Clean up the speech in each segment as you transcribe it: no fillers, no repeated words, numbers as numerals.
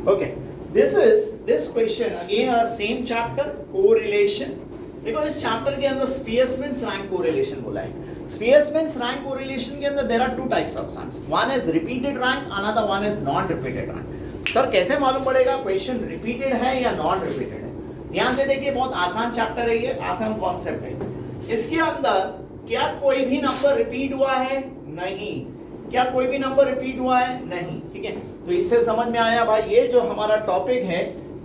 Okay, this question again a same chapter correlation. देखो इस chapter के अंदर स्पियरमैन्स रैंक कोरिलेशन बोला है. स्पियरमैन्स रैंक कोरिलेशन के अंदर there are two types of sums. One is repeated rank, another one is non repeated rank. Sir कैसे मालूम पड़ेगा क्वेश्चन रिपीटेड है या नॉन रिपीटेड है? ध्यान से देखिए, बहुत आसान चैप्टर है ये, आसान कॉन्सेप्ट है. इसके अंदर क्या कोई भी नंबर रिपीट हुआ है? नहीं. क्या कोई भी नंबर रिपीट हुआ है? नहीं. ठीक है, तो इससे समझ में आया भाई ये जो हमारा टॉपिक है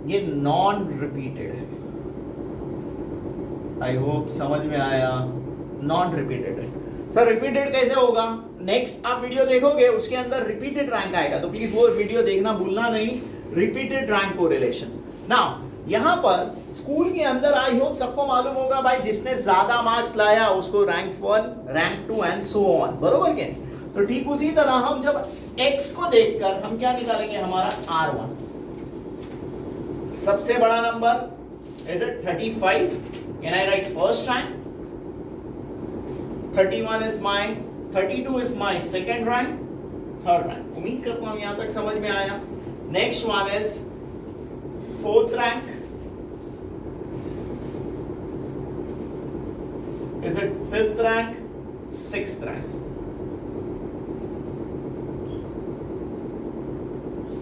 ये नॉन रिपीटेड है. आई होप समझ में आया. नॉन रिपीटेड है. सर रिपीटेड कैसे होगा? नेक्स्ट आप वीडियो देखोगे उसके अंदर रिपीटेड रैंक आएगा, तो प्लीज वो वीडियो देखना भूलना नहीं. Repeated rank correlation. नाउ यहां पर स्कूल के अंदर आई होप सबको मालूम होगा भाई, जिसने ज्यादा मार्क्स लाया उसको rank 1, rank 2 and so on. बरोबर क्या? तो ठीक उसी तरह हम जब x को देखकर हम क्या निकालेंगे? हमारा R1. सबसे बड़ा number is it 35. Can I right first rank? 31 is my, 32 is my second rank, third rank. उम्मीद करता हूं यहां तक समझ में आया. Next one is fourth rank. Is it fifth rank, sixth rank,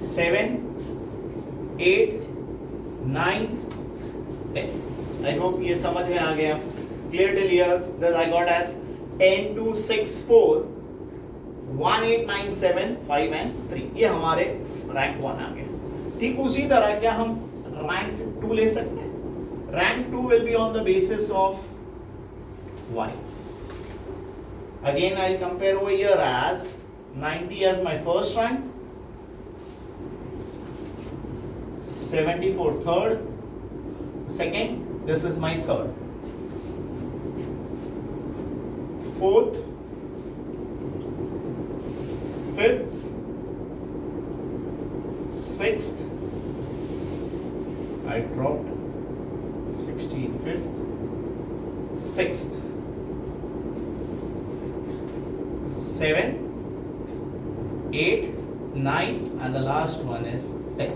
7, 8, 9, 10. I hope ये समझ में आ गया. Clear till here that I got as 10, 2, 6, 4, 1, 8, 9, 7, 5 and 3. ये हमारे रैंक 1 आ गया. ठीक उसी तरह क्या हम रैंक 2 ले सकते हैं? Rank 2 will be on the basis of y. Again I'll compare over here as 90 as my first rank, 74 third, second, this is my third, fourth, fifth, sixth, I dropped 65th, sixth, 7, 8, 9 and the last one is 10.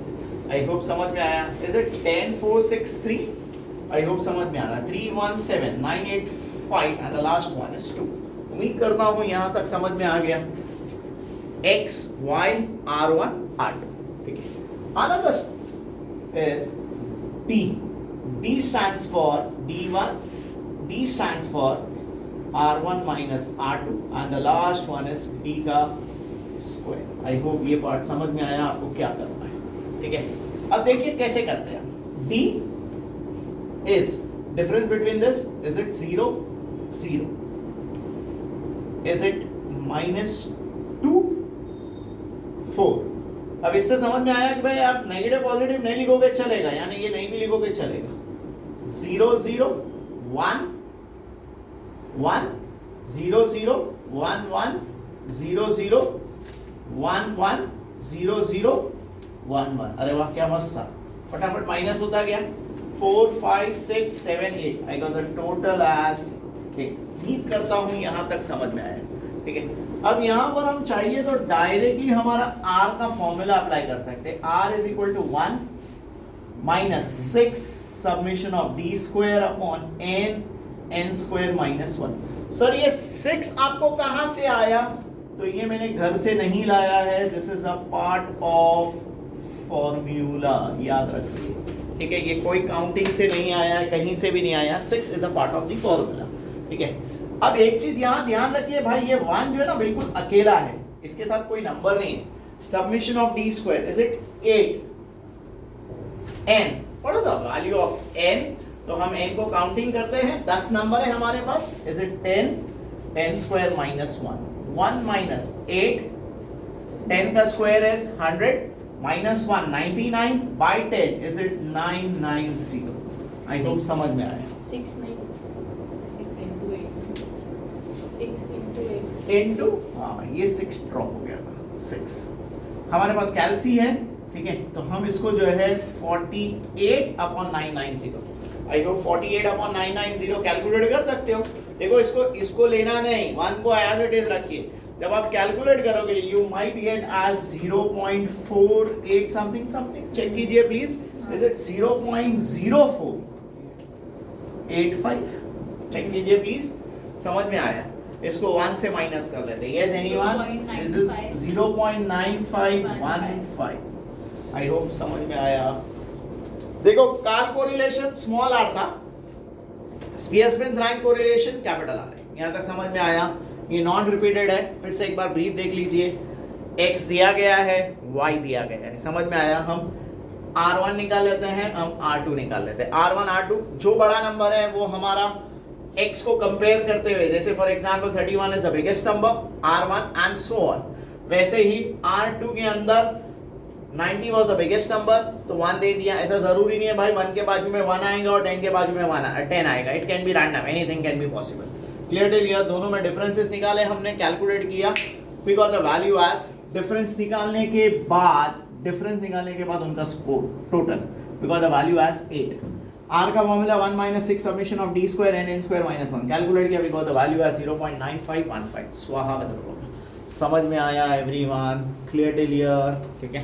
I hope समझ में आया. Is it 10, 4, 6, 3? I hope समझ में आ रहा है. 3, 1, 7, 9, 8, 5 and the last one is 2. उम्मीद करता हूँ यहाँ तक समझ में आ गया. X, Y, R1, R2. ठीक है. Another is D. D stands for D1. D stands for R1 minus R2 and the last one is D का square. I hope ये पार्ट समझ में आया आपको क्या करना है. ठीक है, अब देखिए कैसे करते हैं. D is difference between this, is it 0, 0? Is it -2, 4? अब इससे समझ में आया कि भाई आप नेगेटिव पॉजिटिव नहीं लिखोगे चलेगा, यानी ये नहीं भी लिखोगे चलेगा. 0, 0, 1, 1, 0, 0, 1, 1, 0, 0, 1, 1, 0, 0, 1, 1. अरे वाह क्या मस्त था. फटाफट माइनस होता गया. 4, 5, 6, 7, 8. I got the total as 8. उम्मीद करता हूँ यहाँ तक समझ में आया. ठीक है, अब यहाँ पर हम चाहिए तो डायरेक्टली हमारा R का फॉर्मूला अप्लाई कर सकते हैं. R is equal to 1 minus 6 summation of D square upon n square minus 1. Sir ये 6 आपको कहाँ से आया? तो ये मैंने घर से नहीं लाया है. This is a part of formula, याद रखिए. ठीक है, ये कोई काउंटिंग से नहीं आया, कहीं से भी नहीं आया. 6 is the part of the formula. ठीक है, अब एक चीज यहाँ ध्यान रखिए भाई, ये 1 जो है ना बिल्कुल अकेला है, इसके साथ कोई नंबर नहीं है. Submission of D square is it 8. n, what is the value of n? तो हम n को काउंटिंग करते हैं. 10 नंबर है हमारे पास. Is it 10? 10 square minus 1, 1 minus 8, 10 का square is 100, minus 1 99 by 10 is it 990. I hope समझ में आया. 6 into 8 इनटू, हाँ ये 6 ड्रॉप हो गया था. 6 हमारे पास कैलसी है. ठीक है, तो हम इसको जो है 48 upon 990. I hope 48 upon 990 calculate कर सकते हो. देखो इसको लेना नहीं, 1 को एज इट इज रखिए. जब आप कैलकुलेट करोगे you might get as 0.48 something something, check कीजिए प्लीज, इज इट 0.0485, चेक कीजिए प्लीज, समझ में आया? इसको 1 से माइनस कर लेते हैं, yes anyone, this is 0.9515, I hope समझ में आया। देखो काल कोरिलेशन स्मॉल आर था, Spearman rank correlation capital R है, यहां तक समझ में आया? ये नॉन रिपीटेड है, फिर से एक बार ब्रीफ देख लीजिए, x दिया गया है, y दिया गया है, समझ में आया? हम R1 निकाल लेते हैं, हम R2 निकाल लेते हैं, R1 R2 जो बड़ा नंबर है वो हमारा x को कंपेयर करते हुए, जैसे for example 31 is the biggest number, R1 and so on, वैसे ही R2 के अंदर 90 was the biggest number, तो 1 दे दिया। ऐसा जरूरी नहीं है भाई 1 के बाजू में 1 आएगा और 10 के बाजू में 10 आएगा, it can be random, anything can be possible. Clear clear, दोनों में डिफरेंसेस निकाले हमने, कैलकुलेट किया, we got the value as, difference निकालने के बाद उनका score total, we got the value as 8। R का formula 1 - 6 summation of d square n n square - 1, calculate किया, we got the value as 0.9515, स्वाहा विद, समझ में आया एवरीवन? क्लियर क्लियर, ठीक है।